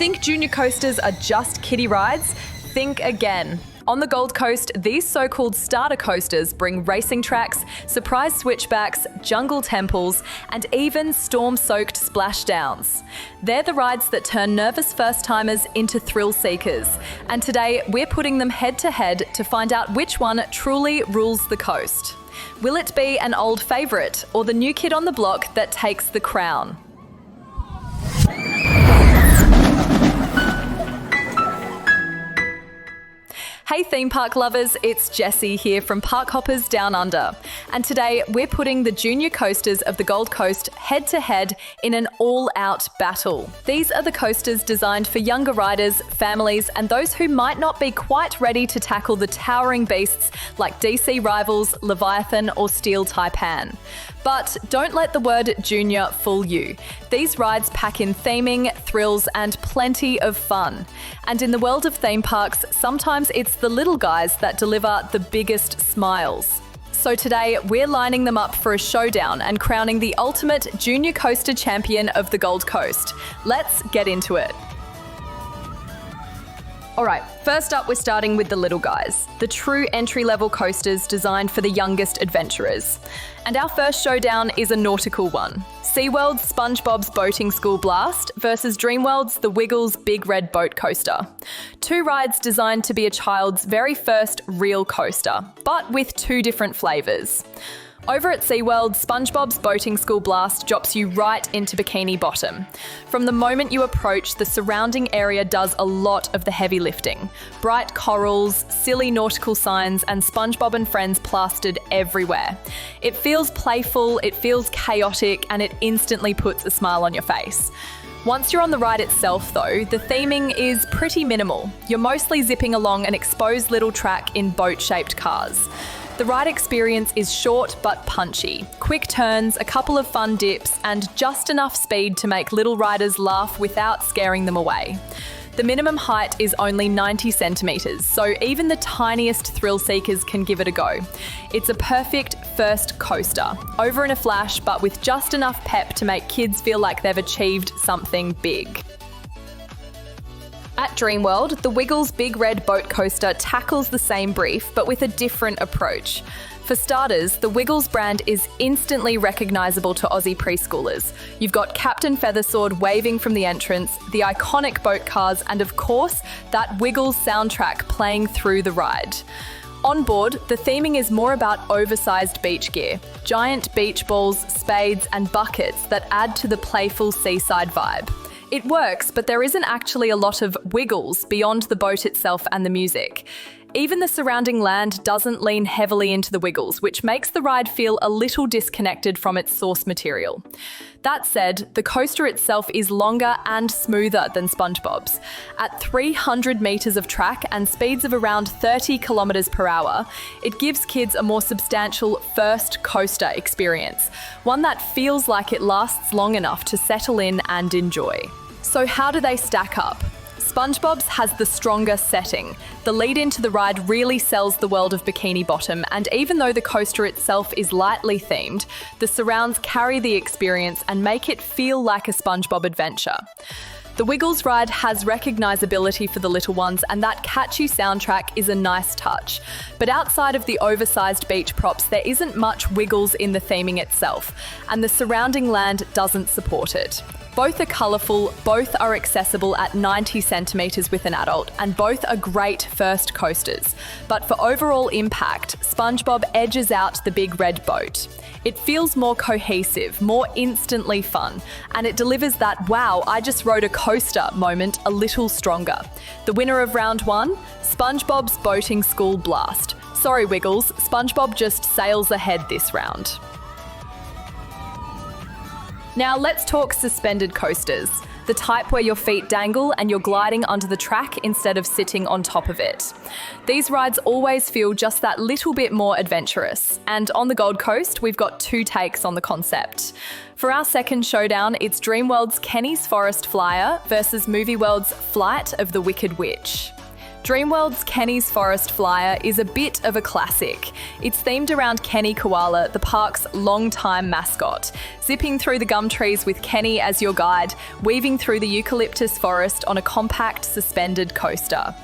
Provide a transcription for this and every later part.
Think junior coasters are just kiddie rides? Think again. On the Gold Coast, these so-called starter coasters bring racing tracks, surprise switchbacks, jungle temples, and even storm-soaked splashdowns. They're the rides that turn nervous first-timers into thrill seekers. And today, we're putting them head-to-head to find out which one truly rules the coast. Will it be an old favourite, or the new kid on the block that takes the crown? Hey theme park lovers, it's Jessie here from Park Hoppers Down Under. And today we're putting the junior coasters of the Gold Coast head to head in an all-out battle. These are the coasters designed for younger riders, families, and those who might not be quite ready to tackle the towering beasts like DC Rivals, Leviathan, or Steel Taipan. But don't let the word junior fool you. These rides pack in theming, thrills, and plenty of fun. And in the world of theme parks, sometimes it's the little guys that deliver the biggest smiles. So today, we're lining them up for a showdown and crowning the ultimate junior coaster champion of the Gold Coast. Let's get into it. Alright, first up we're starting with the little guys, the true entry-level coasters designed for the youngest adventurers. And our first showdown is a nautical one. SeaWorld's SpongeBob's Boating School Blast versus Dreamworld's The Wiggles Big Red Boat Coaster. Two rides designed to be a child's very first real coaster, but with two different flavours. Over at SeaWorld, SpongeBob's Boating School Blast drops you right into Bikini Bottom. From the moment you approach, the surrounding area does a lot of the heavy lifting. Bright corals, silly nautical signs, and SpongeBob and friends plastered everywhere. It feels playful, it feels chaotic, and it instantly puts a smile on your face. Once you're on the ride itself though, the theming is pretty minimal. You're mostly zipping along an exposed little track in boat-shaped cars. The ride experience is short but punchy. Quick turns, a couple of fun dips, and just enough speed to make little riders laugh without scaring them away. The minimum height is only 90 centimetres, so even the tiniest thrill seekers can give it a go. It's a perfect first coaster, over in a flash but with just enough pep to make kids feel like they've achieved something big. At Dreamworld, the Wiggles Big Red Boat Coaster tackles the same brief, but with a different approach. For starters, the Wiggles brand is instantly recognisable to Aussie preschoolers. You've got Captain Feathersword waving from the entrance, the iconic boat cars, and of course, that Wiggles soundtrack playing through the ride. On board, the theming is more about oversized beach gear, giant beach balls, spades, and buckets that add to the playful seaside vibe. It works, but there isn't actually a lot of wiggles beyond the boat itself and the music. Even the surrounding land doesn't lean heavily into the wiggles, which makes the ride feel a little disconnected from its source material. That said, the coaster itself is longer and smoother than SpongeBob's. At 300 metres of track and speeds of around 30 kilometres per hour, it gives kids a more substantial first coaster experience, one that feels like it lasts long enough to settle in and enjoy. So how do they stack up? SpongeBob's has the stronger setting. The lead into the ride really sells the world of Bikini Bottom, and even though the coaster itself is lightly themed, the surrounds carry the experience and make it feel like a SpongeBob adventure. The Wiggles ride has recognisability for the little ones, and that catchy soundtrack is a nice touch. But outside of the oversized beach props, there isn't much Wiggles in the theming itself, and the surrounding land doesn't support it. Both are colourful, both are accessible at 90 centimetres with an adult, and both are great first coasters. But for overall impact, SpongeBob edges out the Big Red Boat. It feels more cohesive, more instantly fun, and it delivers that wow, I just rode a coaster moment a little stronger. The winner of round one, SpongeBob's Boating School Blast. Sorry Wiggles, SpongeBob just sails ahead this round. Now let's talk suspended coasters, the type where your feet dangle and you're gliding under the track instead of sitting on top of it. These rides always feel just that little bit more adventurous, and on the Gold Coast, we've got two takes on the concept. For our second showdown, it's Dreamworld's Kenny's Forest Flyer versus Movie World's Flight of the Wicked Witch. Dreamworld's Kenny's Forest Flyer is a bit of a classic. It's themed around Kenny Koala, the park's longtime mascot. zipping through the gum trees with Kenny as your guide, weaving through the eucalyptus forest on a compact suspended coaster.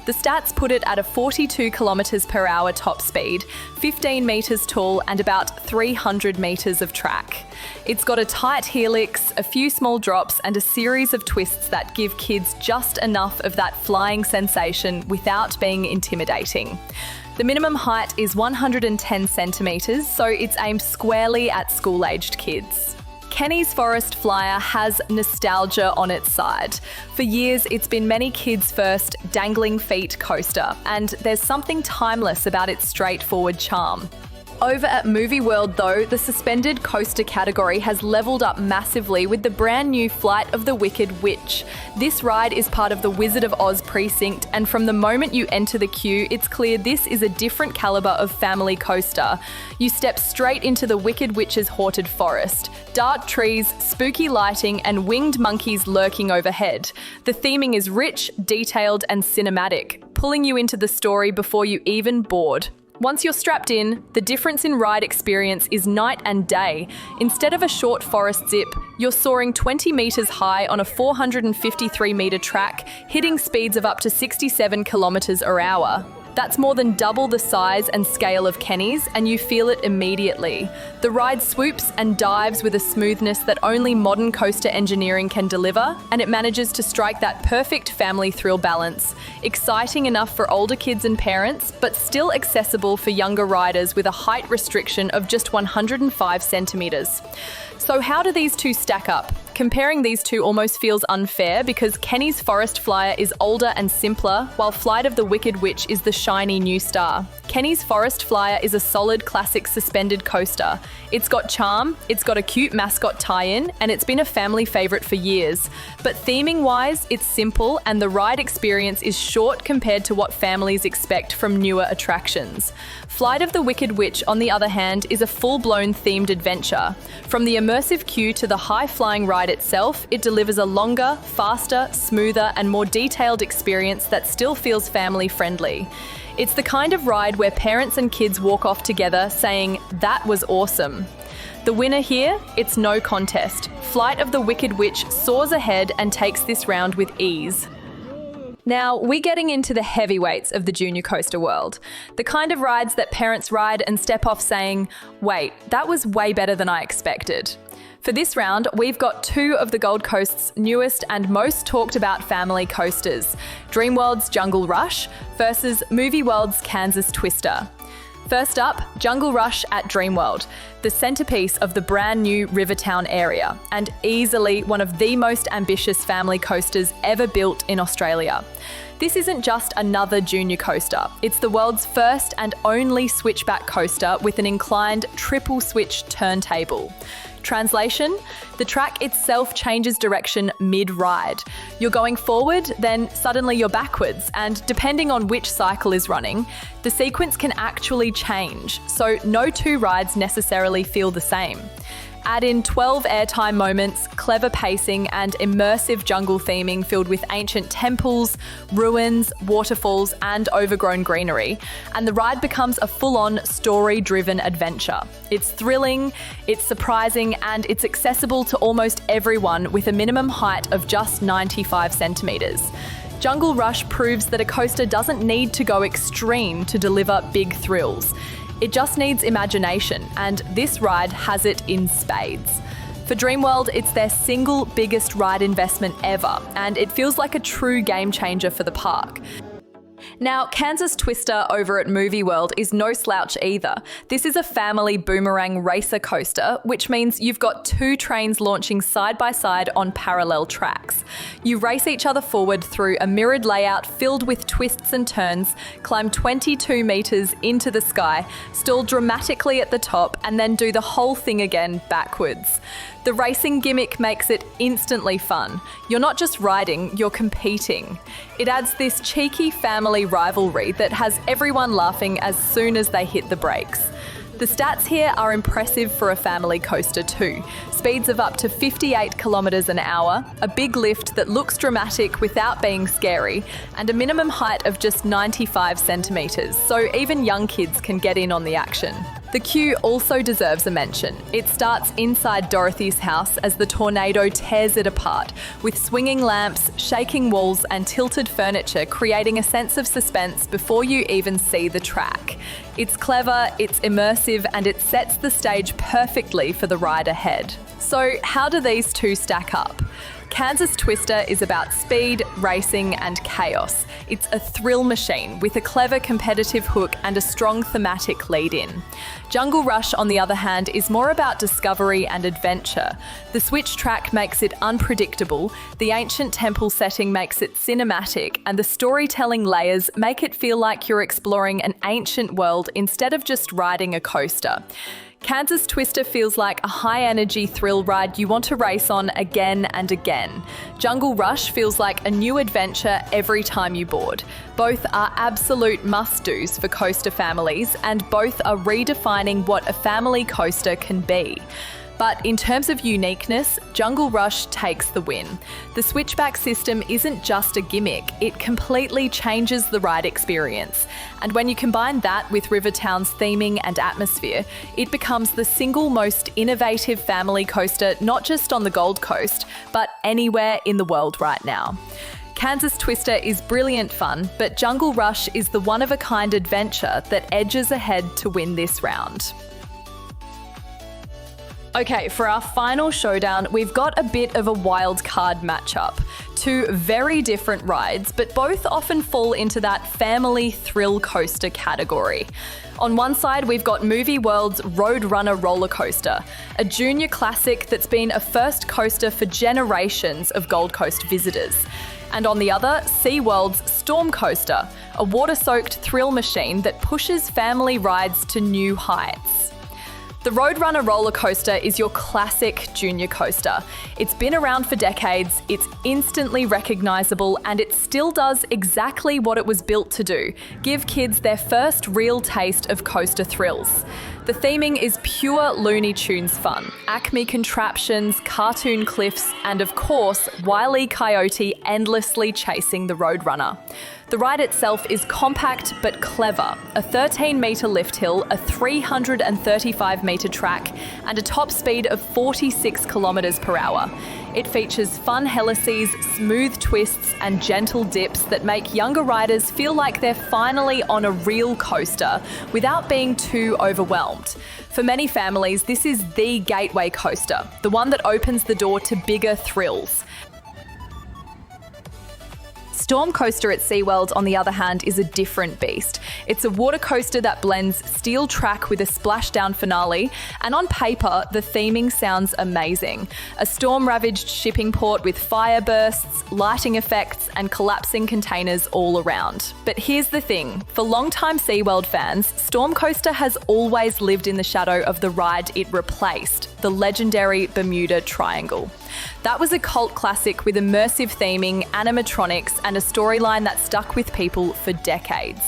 The stats put it at a 42 kilometers per hour top speed, 15 meters tall and about 300 meters of track. It's got a tight helix, a few small drops and a series of twists that give kids just enough of that flying sensation without being intimidating. The minimum height is 110 centimetres, so it's aimed squarely at school-aged kids. Kenny's Forest Flyer has nostalgia on its side. For years, it's been many kids' first dangling feet coaster, and there's something timeless about its straightforward charm. Over at Movie World though, the suspended coaster category has leveled up massively with the brand new Flight of the Wicked Witch. This ride is part of the Wizard of Oz precinct, and from the moment you enter the queue, it's clear this is a different calibre of family coaster. You step straight into the Wicked Witch's haunted forest. Dark trees, spooky lighting, and winged monkeys lurking overhead. The theming is rich, detailed, and cinematic, pulling you into the story before you even board. Once you're strapped in, the difference in ride experience is night and day. Instead of a short forest zip, you're soaring 20 metres high on a 453 metre track, hitting speeds of up to 67 kilometres per hour. That's more than double the size and scale of Kenny's, and you feel it immediately. The ride swoops and dives with a smoothness that only modern coaster engineering can deliver, and it manages to strike that perfect family thrill balance. Exciting enough for older kids and parents, but still accessible for younger riders with a height restriction of just 105 centimetres. So how do these two stack up? Comparing these two almost feels unfair because Kenny's Forest Flyer is older and simpler, while Flight of the Wicked Witch is the shiny new star. Kenny's Forest Flyer is a solid classic suspended coaster. It's got charm, it's got a cute mascot tie-in, and it's been a family favourite for years. But theming-wise, it's simple and the ride experience is short compared to what families expect from newer attractions. Flight of the Wicked Witch, on the other hand, is a full-blown themed adventure. From the immersive queue to the high-flying ride itself, it delivers a longer, faster, smoother, and more detailed experience that still feels family-friendly. It's the kind of ride where parents and kids walk off together saying, "That was awesome." The winner here? It's no contest. Flight of the Wicked Witch soars ahead and takes this round with ease. Now, we're getting into the heavyweights of the junior coaster world. The kind of rides that parents ride and step off saying, "Wait, that was way better than I expected." For this round, we've got two of the Gold Coast's newest and most talked about family coasters, Dreamworld's Jungle Rush versus Movie World's Kansas Twister. First up, Jungle Rush at Dreamworld, the centrepiece of the brand new Rivertown area, and easily one of the most ambitious family coasters ever built in Australia. This isn't just another junior coaster, it's the world's first and only switchback coaster with an inclined triple switch turntable. Translation: the track itself changes direction mid-ride. You're going forward, then suddenly you're backwards, and depending on which cycle is running, the sequence can actually change, so no two rides necessarily feel the same. Add in 12 airtime moments, clever pacing, and immersive jungle theming filled with ancient temples, ruins, waterfalls, and overgrown greenery, and the ride becomes a full-on story-driven adventure. It's thrilling, it's surprising, and it's accessible to almost everyone with a minimum height of just 95 centimetres. Jungle Rush proves that a coaster doesn't need to go extreme to deliver big thrills. It just needs imagination, and this ride has it in spades. For Dreamworld, it's their single biggest ride investment ever, and it feels like a true game changer for the park. Now, Kansas Twister over at Movie World is no slouch either. This is a family boomerang racer coaster, which means you've got two trains launching side by side on parallel tracks. You race each other forward through a mirrored layout filled with twists and turns, climb 22 metres into the sky, stall dramatically at the top, and then do the whole thing again backwards. The racing gimmick makes it instantly fun. You're not just riding, you're competing. It adds this cheeky family rivalry that has everyone laughing as soon as they hit the brakes. The stats here are impressive for a family coaster too. Speeds of up to 58 kilometres an hour, a big lift that looks dramatic without being scary, and a minimum height of just 95 centimetres, so even young kids can get in on the action. The queue also deserves a mention. It starts inside Dorothy's house as the tornado tears it apart, with swinging lamps, shaking walls, and tilted furniture creating a sense of suspense before you even see the track. It's clever, it's immersive, and it sets the stage perfectly for the ride ahead. So, how do these two stack up? Kansas Twister is about speed, racing, and chaos. It's a thrill machine with a clever competitive hook and a strong thematic lead-in. Jungle Rush, on the other hand, is more about discovery and adventure. The switch track makes it unpredictable, the ancient temple setting makes it cinematic, and the storytelling layers make it feel like you're exploring an ancient world instead of just riding a coaster. Kansas Twister feels like a high-energy thrill ride you want to race on again and again. Jungle Rush feels like a new adventure every time you board. Both are absolute must-dos for coaster families, and both are redefining what a family coaster can be. But in terms of uniqueness, Jungle Rush takes the win. The switchback system isn't just a gimmick, it completely changes the ride experience. And when you combine that with Rivertown's theming and atmosphere, it becomes the single most innovative family coaster not just on the Gold Coast, but anywhere in the world right now. Kansas Twister is brilliant fun, but Jungle Rush is the one-of-a-kind adventure that edges ahead to win this round. Okay, for our final showdown, we've got a bit of a wildcard matchup. Two very different rides, but both often fall into that family thrill coaster category. On one side, we've got Movie World's Roadrunner roller coaster, a junior classic that's been a first coaster for generations of Gold Coast visitors. And on the other, SeaWorld's Storm Coaster, a water-soaked thrill machine that pushes family rides to new heights. The Roadrunner roller coaster is your classic junior coaster. It's been around for decades, it's instantly recognisable, and it still does exactly what it was built to do: give kids their first real taste of coaster thrills. The theming is pure Looney Tunes fun. Acme contraptions, cartoon cliffs, and of course, Wile E. Coyote endlessly chasing the Roadrunner. The ride itself is compact but clever. A 13-metre lift hill, a 335-metre track, and a top speed of 46 kilometres per hour. It features fun helices, smooth twists, and gentle dips that make younger riders feel like they're finally on a real coaster without being too overwhelmed. For many families, this is the gateway coaster, the one that opens the door to bigger thrills. Storm Coaster at SeaWorld, on the other hand, is a different beast. It's a water coaster that blends steel track with a splashdown finale, and on paper, the theming sounds amazing. A storm-ravaged shipping port with fire bursts, lighting effects, and collapsing containers all around. But here's the thing, for longtime SeaWorld fans, Storm Coaster has always lived in the shadow of the ride it replaced, the legendary Bermuda Triangle. That was a cult classic with immersive theming, animatronics, and a storyline that stuck with people for decades.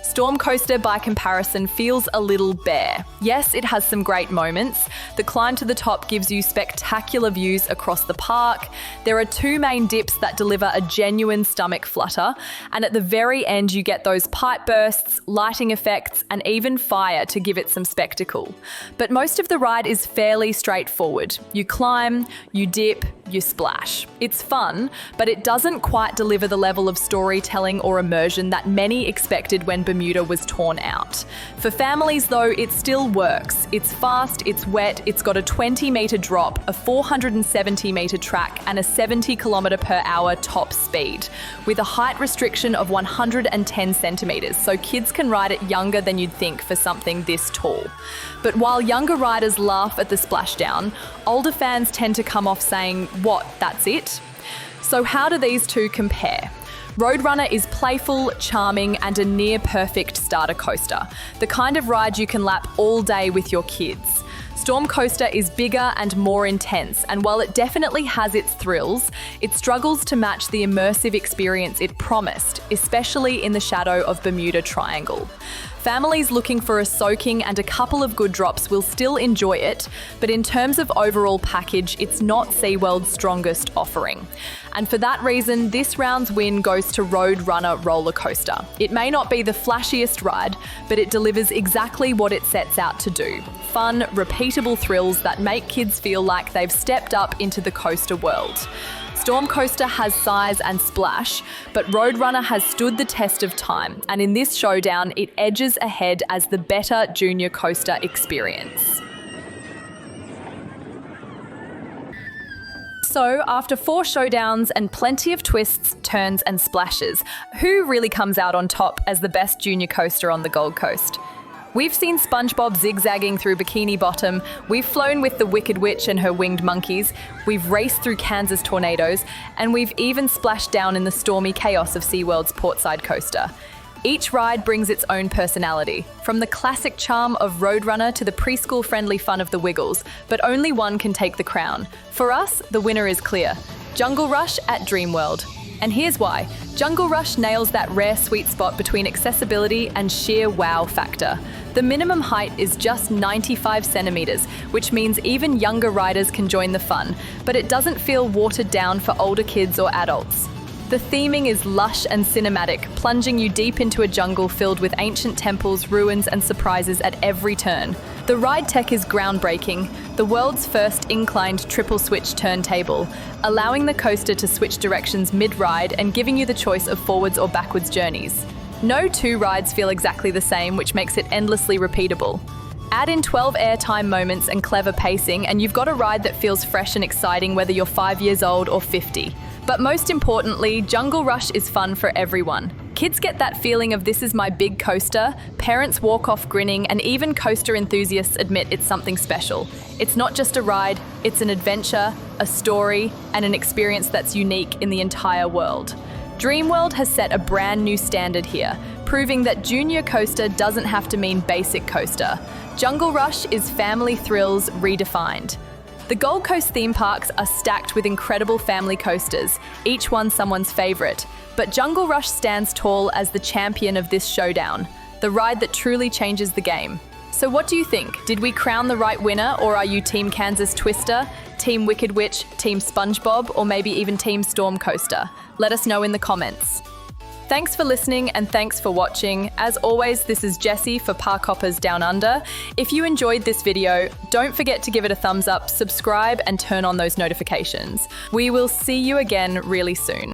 Storm Coaster, by comparison, feels a little bare. Yes, it has some great moments. The climb to the top gives you spectacular views across the park. There are two main dips that deliver a genuine stomach flutter. And at the very end, you get those pipe bursts, lighting effects, and even fire to give it some spectacle. But most of the ride is fairly straightforward. You climb, you dip, you splash. It's fun, but it doesn't quite deliver the level of storytelling or immersion that many expected when Bermuda was torn out. For families though, it still works. It's fast, it's wet, it's got a 20-metre drop, a 470-metre track, and a 70 km/h top speed, with a height restriction of 110 centimetres, so kids can ride it younger than you'd think for something this tall. But while younger riders laugh at the splashdown, older fans tend to come off saying, "What, that's it?" So how do these two compare? Roadrunner is playful, charming, and a near-perfect starter coaster, the kind of ride you can lap all day with your kids. Storm Coaster is bigger and more intense, and while it definitely has its thrills, it struggles to match the immersive experience it promised, especially in the shadow of Bermuda Triangle. Families looking for a soaking and a couple of good drops will still enjoy it, but in terms of overall package, it's not SeaWorld's strongest offering. And for that reason, this round's win goes to Roadrunner Roller Coaster. It may not be the flashiest ride, but it delivers exactly what it sets out to do. Fun, repeatable thrills that make kids feel like they've stepped up into the coaster world. Storm Coaster has size and splash, but Roadrunner has stood the test of time, and in this showdown, it edges ahead as the better junior coaster experience. So, after 4 showdowns and plenty of twists, turns and splashes, who really comes out on top as the best junior coaster on the Gold Coast? We've seen SpongeBob zigzagging through Bikini Bottom, we've flown with the Wicked Witch and her winged monkeys, we've raced through Kansas tornadoes, and we've even splashed down in the stormy chaos of SeaWorld's Portside Coaster. Each ride brings its own personality, from the classic charm of Roadrunner to the preschool-friendly fun of the Wiggles, but only one can take the crown. For us, the winner is clear: Jungle Rush at Dreamworld. And here's why. Jungle Rush nails that rare sweet spot between accessibility and sheer wow factor. The minimum height is just 95 centimeters, which means even younger riders can join the fun, but it doesn't feel watered down for older kids or adults. The theming is lush and cinematic, plunging you deep into a jungle filled with ancient temples, ruins, and surprises at every turn. The ride tech is groundbreaking, the world's first inclined triple switch turntable, allowing the coaster to switch directions mid-ride and giving you the choice of forwards or backwards journeys. No 2 rides feel exactly the same, which makes it endlessly repeatable. Add in 12 airtime moments and clever pacing, and you've got a ride that feels fresh and exciting whether you're 5 years old or 50. But most importantly, Jungle Rush is fun for everyone. Kids get that feeling of "this is my big coaster," parents walk off grinning, and even coaster enthusiasts admit it's something special. It's not just a ride, it's an adventure, a story, and an experience that's unique in the entire world. Dreamworld has set a brand new standard here, proving that junior coaster doesn't have to mean basic coaster. Jungle Rush is family thrills redefined. The Gold Coast theme parks are stacked with incredible family coasters, each one someone's favourite, but Jungle Rush stands tall as the champion of this showdown, the ride that truly changes the game. So what do you think? Did we crown the right winner, or are you Team Kansas Twister, Team Wicked Witch, Team SpongeBob, or maybe even Team Storm Coaster? Let us know in the comments. Thanks for listening and thanks for watching. As always, this is Jessie for Park Hoppers Down Under. If you enjoyed this video, don't forget to give it a thumbs up, subscribe, and turn on those notifications. We will see you again really soon.